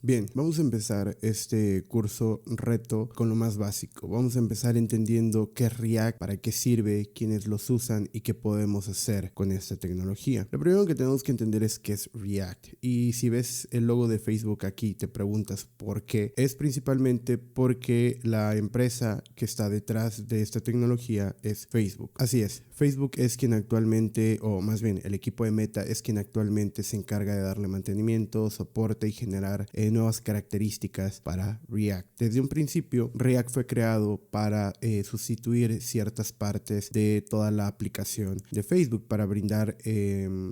Bien, vamos a empezar este curso reto con lo más básico. Vamos a empezar entendiendo qué es React, para qué sirve, quiénes los usan y qué podemos hacer con esta tecnología. Lo primero que tenemos que entender es qué es React. Y si ves el logo de Facebook aquí, te preguntas por qué. Es principalmente porque la empresa que está detrás de esta tecnología es Facebook. Así es, Facebook es quien actualmente, o más bien el equipo de Meta es quien actualmente se encarga de darle mantenimiento, soporte y generar nuevas características para React. Desde un principio, React fue creado para sustituir ciertas partes de toda la aplicación de Facebook para brindar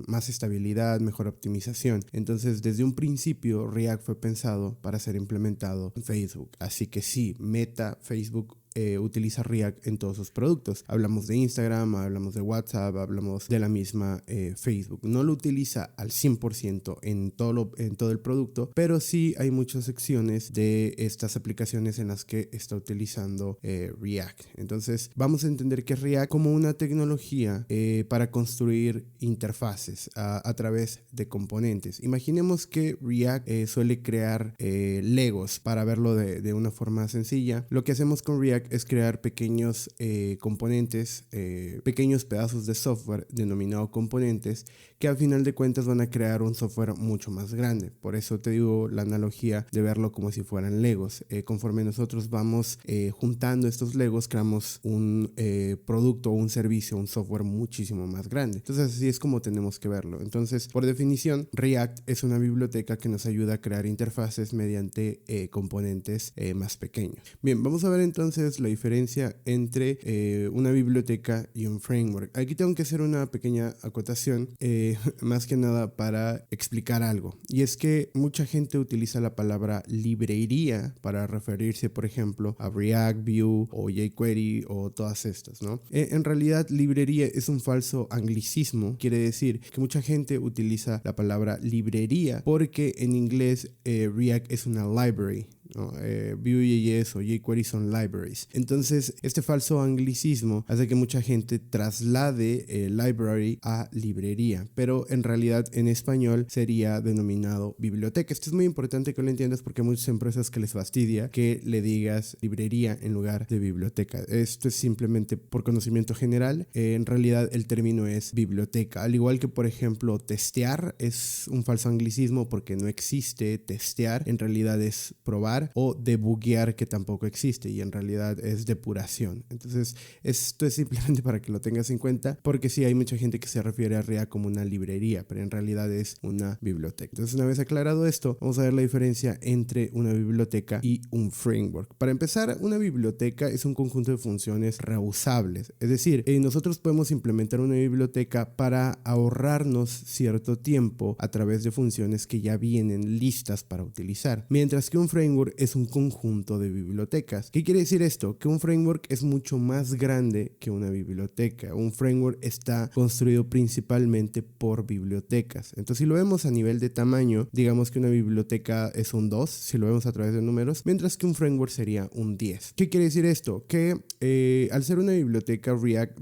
más estabilidad, mejor optimización. Entonces, desde un principio, React fue pensado para ser implementado en Facebook. Así que sí, Meta, Facebook utiliza React en todos sus productos. Hablamos de Instagram, hablamos de WhatsApp, hablamos de la misma Facebook. No lo utiliza al 100% en todo el producto, pero sí hay muchas secciones de estas aplicaciones en las que está utilizando React. Entonces vamos a entender que es React como una tecnología para construir interfaces a través de componentes. Imaginemos que React suele crear Legos. Para verlo de una forma sencilla, lo que hacemos con React es crear pequeños componentes, pequeños pedazos de software denominado componentes, que al final de cuentas van a crear un software mucho más grande. Por eso te digo la analogía de verlo como si fueran Legos. Conforme nosotros vamos juntando estos Legos, creamos un producto o un servicio, un software muchísimo más grande. Entonces así es como tenemos que verlo. Entonces, por definición, React es una biblioteca que nos ayuda a crear interfaces mediante componentes más pequeños. Bien, vamos a ver entonces la diferencia entre una biblioteca y un framework. Aquí tengo que hacer una pequeña acotación, más que nada para explicar algo. Y es que mucha gente utiliza la palabra librería para referirse, por ejemplo, a React, Vue o jQuery o todas estas, ¿no? En realidad, librería es un falso anglicismo. Quiere decir que mucha gente utiliza la palabra librería porque en inglés React es una library, ¿no? Vue.js o jQuery son libraries. Entonces, este falso anglicismo hace que mucha gente traslade library a librería, pero en realidad en español sería denominado biblioteca. Esto es muy importante que lo entiendas porque hay muchas empresas que les fastidia que le digas librería en lugar de biblioteca. Esto es simplemente por conocimiento general. En realidad el término es biblioteca. Al igual que, por ejemplo, testear es un falso anglicismo porque no existe testear. En realidad es probar, o debuguear, que tampoco existe y en realidad es depuración. Entonces esto es simplemente para que lo tengas en cuenta, porque sí hay mucha gente que se refiere a React como una librería, pero en realidad es una biblioteca. Entonces, una vez aclarado esto, vamos a ver la diferencia entre una biblioteca y un framework. Para empezar, una biblioteca es un conjunto de funciones reusables, es decir, nosotros podemos implementar una biblioteca para ahorrarnos cierto tiempo a través de funciones que ya vienen listas para utilizar, mientras que un framework es un conjunto de bibliotecas. ¿Qué quiere decir esto? Que un framework es mucho más grande que una biblioteca. Un framework está construido principalmente por bibliotecas. Entonces, si lo vemos a nivel de tamaño, digamos que una biblioteca es un 2, si lo vemos a través de números, mientras que un framework sería un 10. ¿Qué quiere decir esto? Que al ser una biblioteca, React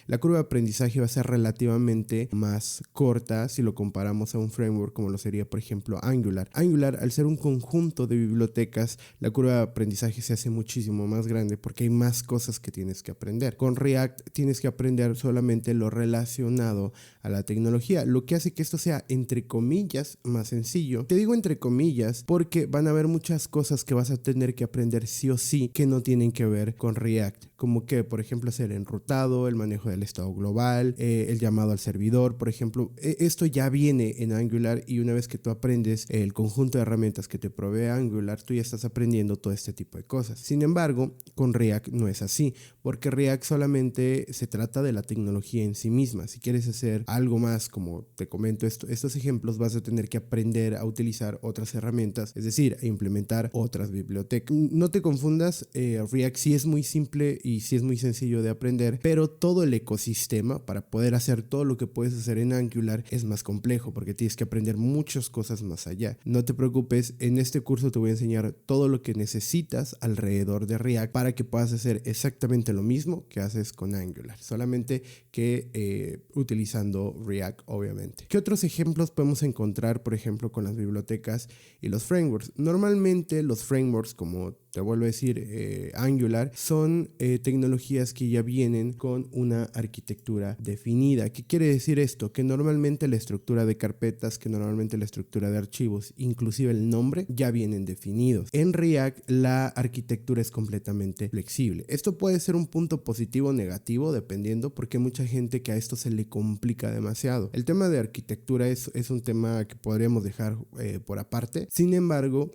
la curva de aprendizaje va a ser relativamente más corta si lo comparamos a un framework como lo sería, por ejemplo, Angular. Angular, al ser un conjunto de bibliotecas, la curva de aprendizaje se hace muchísimo más grande porque hay más cosas que tienes que aprender. Con React tienes que aprender solamente lo relacionado a la tecnología, lo que hace que esto sea, entre comillas, más sencillo. Te digo entre comillas porque van a haber muchas cosas que vas a tener que aprender sí o sí que no tienen que ver con React, como que, por ejemplo, hacer enrutado, el manejo del estado global, el llamado al servidor, por ejemplo. Esto ya viene en Angular, y una vez que tú aprendes el conjunto de herramientas que te provee Angular, tú ya estás aprendiendo todo este tipo de cosas. Sin embargo, con React no es así, porque React solamente se trata de la tecnología en sí misma. Si quieres hacer algo más, como te comento estos ejemplos, vas a tener que aprender a utilizar otras herramientas, es decir, a implementar otras bibliotecas. No te confundas, React sí es muy simple y sí es muy sencillo de aprender, pero todo el ecosistema para poder hacer todo lo que puedes hacer en Angular es más complejo porque tienes que aprender muchas cosas más allá. No te preocupes, en este curso te voy a enseñar todo lo que necesitas alrededor de React para que puedas hacer exactamente lo mismo que haces con Angular, solamente que utilizando React, obviamente. ¿Qué otros ejemplos podemos encontrar, por ejemplo, con las bibliotecas y los frameworks? Normalmente los frameworks, como te vuelvo a decir, Angular, son tecnologías que ya vienen con una arquitectura definida. ¿Qué quiere decir esto? Que normalmente la estructura de carpetas, que normalmente la estructura de archivos, inclusive el nombre, ya vienen definidos. En React la arquitectura es completamente flexible. Esto puede ser un punto positivo o negativo, dependiendo, porque hay mucha gente que a esto se le complica demasiado. El tema de arquitectura es un tema que podríamos dejar por aparte. Sin embargo,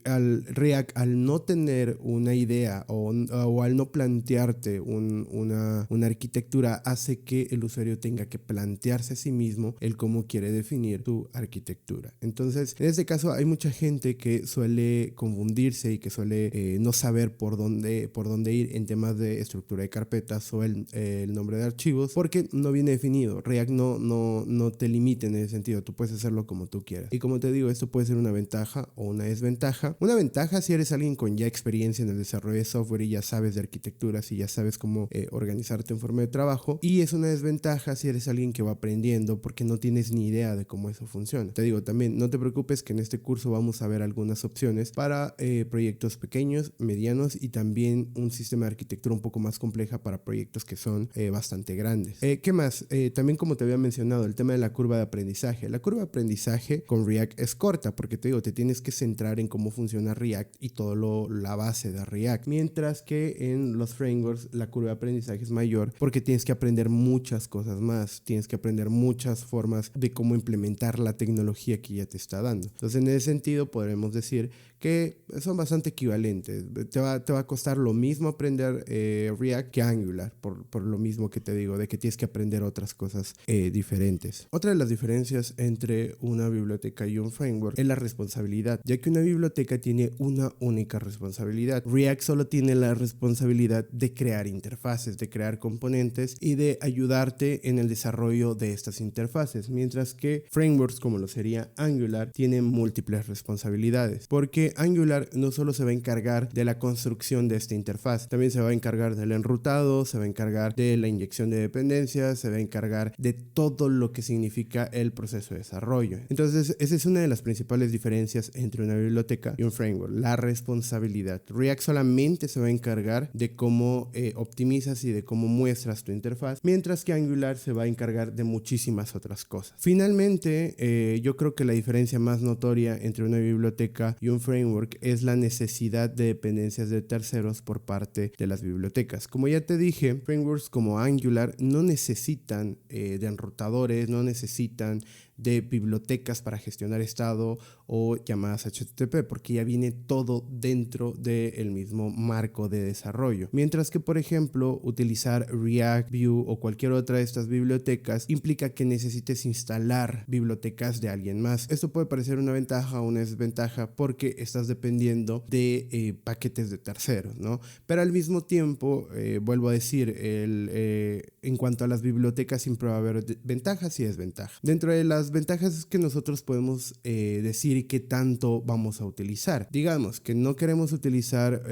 al React, al no tener una idea o al no plantearte una arquitectura, hace que el usuario tenga que plantearse a sí mismo el cómo quiere definir su arquitectura. Entonces, en este caso hay mucha gente que suele confundirse y que suele no saber por dónde ir en temas de estructura de carpetas o el nombre de archivos, porque no viene definido. React no te limita en ese sentido, tú puedes hacerlo como tú quieras. Y como te digo, esto puede ser una ventaja o una desventaja. Una ventaja si eres alguien con ya experiencia en el desarrollo de software y ya sabes de arquitecturas y ya sabes cómo organizarte en forma de trabajo, y es una desventaja si eres alguien que va aprendiendo porque no tienes ni idea de cómo eso funciona. Te digo también, no te preocupes que en este curso vamos a ver algunas opciones para proyectos pequeños, medianos y también un sistema de arquitectura un poco más compleja para proyectos que son bastante grandes. ¿Qué más? También, como te había mencionado, el tema de la curva de aprendizaje. La curva de aprendizaje con React es corta porque te digo, te tienes que centrar en cómo funciona React y todo la base de React, mientras que en los frameworks la curva de aprendizaje es mayor porque tienes que aprender muchas cosas más, tienes que aprender muchas formas de cómo implementar la tecnología que ya te está dando. Entonces, en ese sentido podremos decir que son bastante equivalentes. Te va a costar lo mismo aprender React que Angular, por lo mismo que te digo, de que tienes que aprender otras cosas diferentes. Otra de las diferencias entre una biblioteca y un framework es la responsabilidad, ya que una biblioteca tiene una única responsabilidad. React solo tiene la responsabilidad de crear interfaces, de crear componentes y de ayudarte en el desarrollo de estas interfaces, mientras que frameworks como lo sería Angular tienen múltiples responsabilidades, porque Angular no solo se va a encargar de la construcción de esta interfaz, también se va a encargar del enrutado, se va a encargar de la inyección de dependencias, se va a encargar de todo lo que significa el proceso de desarrollo. Entonces, esa es una de las principales diferencias entre una biblioteca y un framework, la responsabilidad. React solamente se va a encargar de cómo optimizas y de cómo muestras tu interfaz, mientras que Angular se va a encargar de muchísimas otras cosas. Finalmente, yo creo que la diferencia más notoria entre una biblioteca y un framework es la necesidad de dependencias de terceros por parte de las bibliotecas. Como ya te dije, frameworks como Angular no necesitan de enrutadores, no necesitan de bibliotecas para gestionar estado o llamadas HTTP, porque ya viene todo dentro del mismo marco de desarrollo. Mientras que, por ejemplo, utilizar React, Vue o cualquier otra de estas bibliotecas implica que necesites instalar bibliotecas de alguien más. Esto puede parecer una ventaja o una desventaja porque estás dependiendo de paquetes de terceros, ¿no? Pero al mismo tiempo, vuelvo a decir, en cuanto a las bibliotecas siempre va a haber ventajas y desventajas. Dentro de las ventajas es que nosotros podemos decir qué tanto vamos a utilizar. Digamos que no queremos utilizar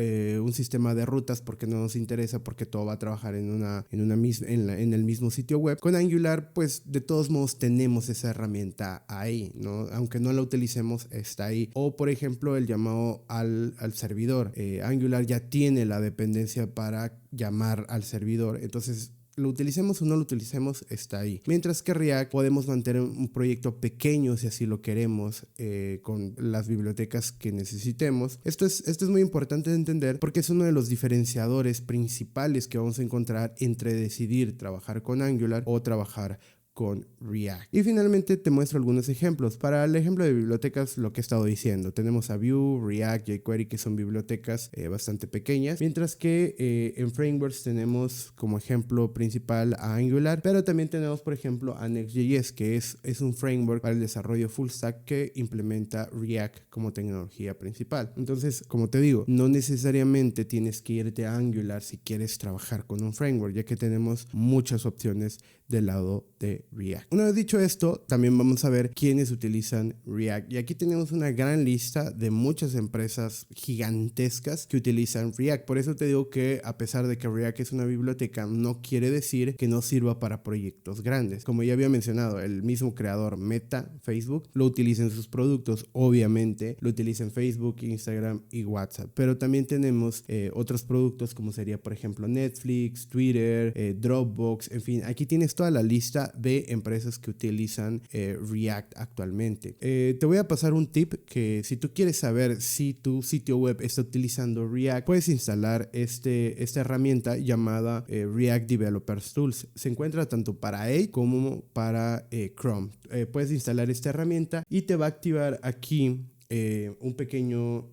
un sistema de rutas porque no nos interesa, porque todo va a trabajar en el mismo sitio web. Con Angular, pues de todos modos tenemos esa herramienta ahí, ¿no? Aunque no la utilicemos, está ahí. O por ejemplo, el llamado al servidor. Angular ya tiene la dependencia para llamar al servidor. Entonces, lo utilicemos o no lo utilicemos, está ahí. Mientras que React podemos mantener un proyecto pequeño si así lo queremos, con las bibliotecas que necesitemos. Esto es muy importante de entender porque es uno de los diferenciadores principales que vamos a encontrar entre decidir trabajar con Angular o trabajar con React. Y finalmente te muestro algunos ejemplos. Para el ejemplo de bibliotecas, lo que he estado diciendo, tenemos a Vue, React, jQuery, que son bibliotecas bastante pequeñas, mientras que en frameworks tenemos como ejemplo principal a Angular, pero también tenemos por ejemplo a Next.js, que es un framework para el desarrollo full stack que implementa React como tecnología principal. Entonces, como te digo, no necesariamente tienes que irte a Angular si quieres trabajar con un framework, ya que tenemos muchas opciones del lado de React. Una vez dicho esto, también vamos a ver quiénes utilizan React. Y aquí tenemos una gran lista de muchas empresas gigantescas que utilizan React. Por eso te digo que a pesar de que React es una biblioteca, no quiere decir que no sirva para proyectos grandes. Como ya había mencionado, el mismo creador Meta, Facebook, lo utiliza en sus productos. Obviamente lo utiliza en Facebook, Instagram y WhatsApp. Pero también tenemos otros productos como sería por ejemplo Netflix, Twitter, Dropbox, en fin, aquí tienes toda la lista de empresas que utilizan React actualmente. Te voy a pasar un tip que si tú quieres saber si tu sitio web está utilizando React, puedes instalar esta herramienta llamada React Developers Tools. Se encuentra tanto para Edge como para Chrome. Puedes instalar esta herramienta y te va a activar aquí un pequeño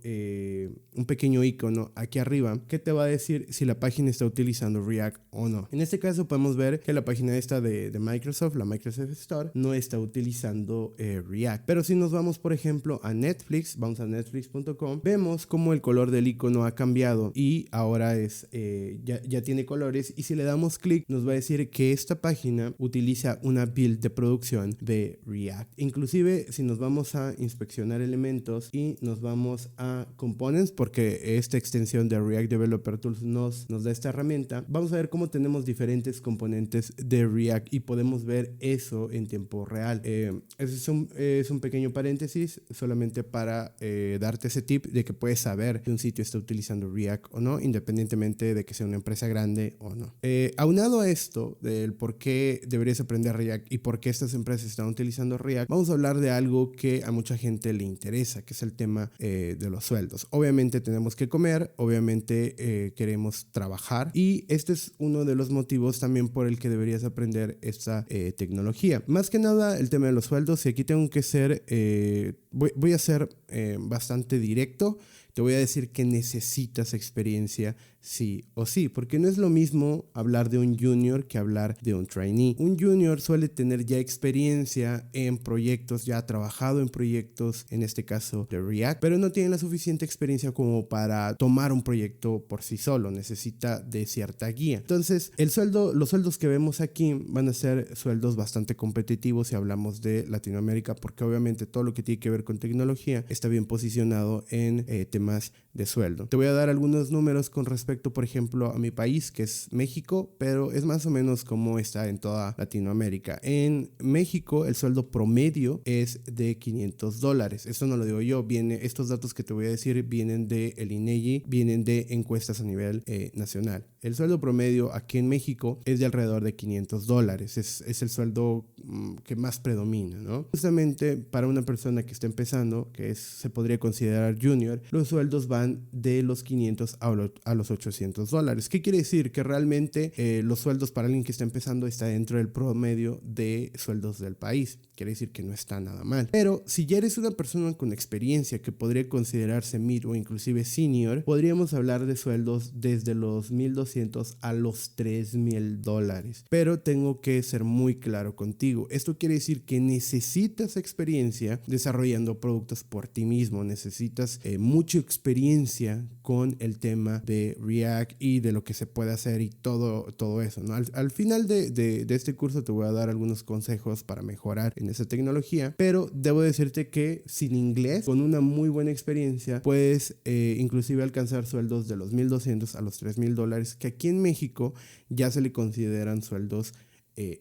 icono aquí arriba que te va a decir si la página está utilizando React o no. En este caso podemos ver que la página esta de Microsoft, la Microsoft Store, no está utilizando React. Pero si nos vamos por ejemplo a Netflix, vamos a netflix.com, vemos como el color del icono ha cambiado y ahora ya tiene colores, y si le damos clic nos va a decir que esta página utiliza una build de producción de React. Inclusive si nos vamos a inspeccionar elementos y nos vamos a Components, porque esta extensión de React Developer Tools nos da esta herramienta, vamos a ver cómo tenemos diferentes componentes de React y podemos ver eso en tiempo real. Es un pequeño paréntesis solamente para darte ese tip de que puedes saber si un sitio está utilizando React o no, independientemente de que sea una empresa grande o no. Aunado a esto del por qué deberías aprender React y por qué estas empresas están utilizando React, vamos a hablar de algo que a mucha gente le interesa, que es el tema de los sueldos. Obviamente tenemos que comer, obviamente queremos trabajar, y este es uno de los motivos también por el que deberías aprender esta tecnología. Más que nada el tema de los sueldos, y aquí tengo que ser, voy a ser bastante directo. Te voy a decir que necesitas experiencia sí o sí, porque no es lo mismo hablar de un junior que hablar de un trainee. Un junior suele tener ya experiencia en proyectos, ya ha trabajado en proyectos, en este caso de React, pero no tiene la suficiente experiencia como para tomar un proyecto por sí solo, necesita de cierta guía. Entonces, los sueldos que vemos aquí van a ser sueldos bastante competitivos si hablamos de Latinoamérica, porque obviamente todo lo que tiene que ver con tecnología está bien posicionado en temas de sueldo. Te voy a dar algunos números con respecto, por ejemplo, a mi país, que es México, pero es más o menos como está en toda Latinoamérica. En México, el sueldo promedio es de $500. Esto no lo digo yo, estos datos que te voy a decir vienen de el INEGI, vienen de encuestas a nivel nacional. El sueldo promedio aquí en México es de alrededor de $500. Es el sueldo que más predomina, ¿no? Justamente para una persona que está empezando, se podría considerar junior, los sueldos van de los $500 a los $800. ¿Qué quiere decir? Que realmente los sueldos para alguien que está empezando está dentro del promedio de sueldos del país. Quiere decir que no está nada mal. Pero si ya eres una persona con experiencia que podría considerarse mid o inclusive senior, podríamos hablar de sueldos desde los $1,200 a los $3,000. Pero tengo que ser muy claro contigo. Esto quiere decir que necesitas experiencia desarrollando productos por ti mismo. Necesitas mucha experiencia con el tema de React y de lo que se puede hacer y todo eso, ¿no? Al final de este curso te voy a dar algunos consejos para mejorar en esa tecnología, pero debo decirte que sin inglés, con una muy buena experiencia, puedes inclusive alcanzar sueldos de los $1,200 a los $3,000, que aquí en México ya se le consideran sueldos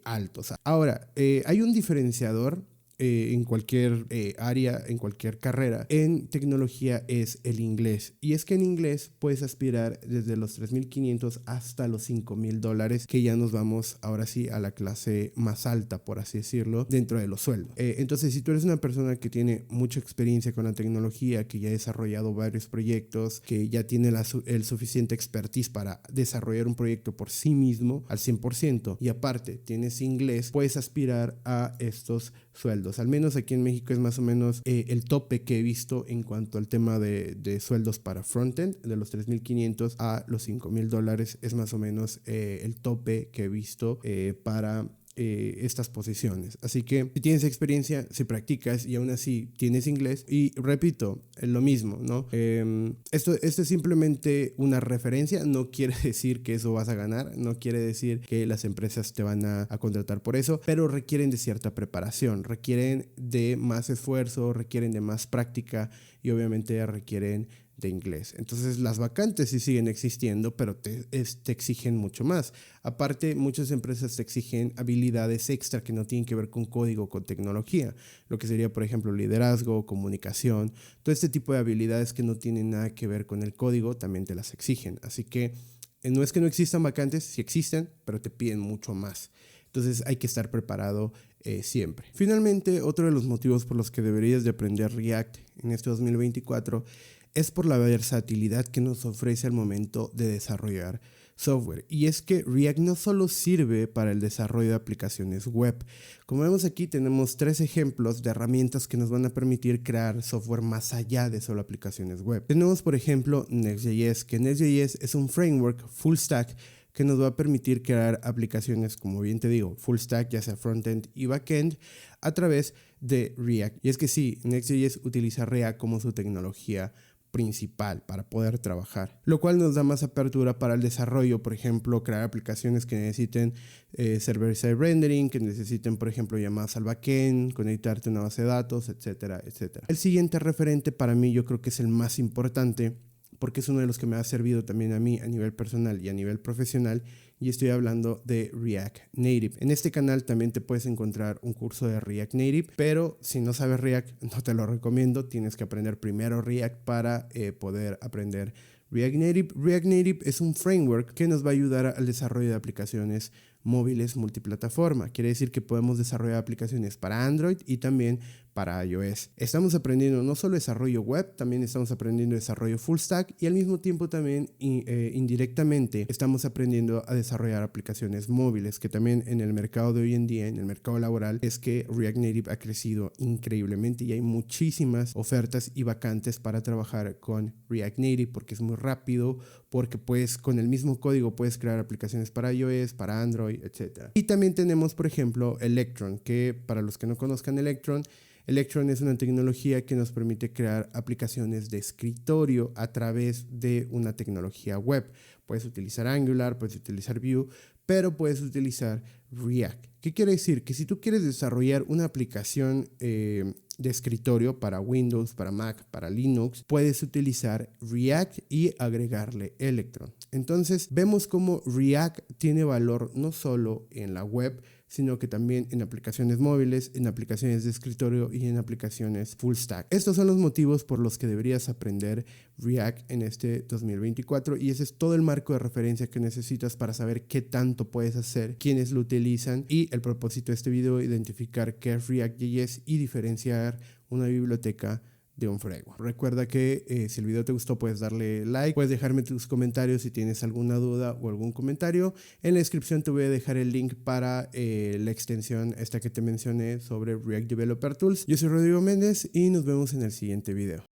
altos. Ahora, hay un diferenciador en cualquier área, en cualquier carrera, en tecnología es el inglés. Y es que en inglés puedes aspirar desde los 3,500 hasta los $5,000, que ya nos vamos ahora sí a la clase más alta, por así decirlo, dentro de los sueldos. Entonces, si tú eres una persona que tiene mucha experiencia con la tecnología, que ya ha desarrollado varios proyectos, que ya tiene el suficiente expertise para desarrollar un proyecto por sí mismo al 100%, y aparte tienes inglés, puedes aspirar a estos sueldos. Al menos aquí en México es más o menos el tope que he visto en cuanto al tema de sueldos para frontend, de los 3,500 a los $5,000 es más o menos el tope que he visto para estas posiciones. Así que si tienes experiencia, si practicas y aún así tienes inglés, y repito, es lo mismo, ¿no? Esto es simplemente una referencia, no quiere decir que eso vas a ganar, no quiere decir que las empresas te van a contratar por eso, pero requieren de cierta preparación, requieren de más esfuerzo, requieren de más práctica y obviamente requieren de inglés. Entonces las vacantes sí siguen existiendo, pero te exigen mucho más. Aparte, muchas empresas te exigen habilidades extra que no tienen que ver con código o con tecnología, lo que sería, por ejemplo, liderazgo, comunicación, todo este tipo de habilidades que no tienen nada que ver con el código también te las exigen. Así que no es que no existan vacantes, sí existen, pero te piden mucho más. Entonces hay que estar preparado siempre. Finalmente, otro de los motivos por los que deberías de aprender React en este 2024 es por la versatilidad que nos ofrece al momento de desarrollar software. Y es que React no solo sirve para el desarrollo de aplicaciones web. Como vemos aquí, tenemos 3 ejemplos de herramientas que nos van a permitir crear software más allá de solo aplicaciones web. Tenemos, por ejemplo, Next.js, que Next.js es un framework full stack que nos va a permitir crear aplicaciones, como bien te digo, full stack, ya sea frontend y backend, a través de React. Y es que sí, Next.js utiliza React como su tecnología principal para poder trabajar, lo cual nos da más apertura para el desarrollo, por ejemplo, crear aplicaciones que necesiten server-side rendering, que necesiten, por ejemplo, llamadas al backend, conectarte a una base de datos, etcétera, etcétera. El siguiente referente para mí yo creo que es el más importante, porque es uno de los que me ha servido también a mí a nivel personal y a nivel profesional, y estoy hablando de React Native. En este canal también te puedes encontrar un curso de React Native, pero si no sabes React no te lo recomiendo, tienes que aprender primero React para poder aprender React Native. React Native es un framework que nos va a ayudar al desarrollo de aplicaciones móviles multiplataforma. Quiere decir que podemos desarrollar aplicaciones para Android y también para iOS. Estamos aprendiendo no solo desarrollo web, también estamos aprendiendo desarrollo full stack y al mismo tiempo también indirectamente estamos aprendiendo a desarrollar aplicaciones móviles, que también en el mercado de hoy en día, en el mercado laboral, es que React Native ha crecido increíblemente y hay muchísimas ofertas y vacantes para trabajar con React Native porque es muy rápido, porque pues con el mismo código puedes crear aplicaciones para iOS, para Android, etc. Y también tenemos, por ejemplo, Electron, que para los que no conozcan Electron es una tecnología que nos permite crear aplicaciones de escritorio a través de una tecnología web. Puedes utilizar Angular, puedes utilizar Vue, pero puedes utilizar React. ¿Qué quiere decir? Que si tú quieres desarrollar una aplicación de escritorio para Windows, para Mac, para Linux, puedes utilizar React y agregarle Electron. Entonces vemos cómo React tiene valor no solo en la web, sino que también en aplicaciones móviles, en aplicaciones de escritorio y en aplicaciones full stack. Estos son los motivos por los que deberías aprender React en este 2024 y ese es todo el marco de referencia que necesitas para saber qué tanto puedes hacer, quiénes lo utilizan y el propósito de este video, identificar qué es React.js y diferenciar una biblioteca de un framework. Recuerda que si el video te gustó puedes darle like, puedes dejarme tus comentarios si tienes alguna duda o algún comentario. En la descripción te voy a dejar el link para la extensión esta que te mencioné sobre React Developer Tools. Yo soy Rodrigo Méndez y nos vemos en el siguiente video.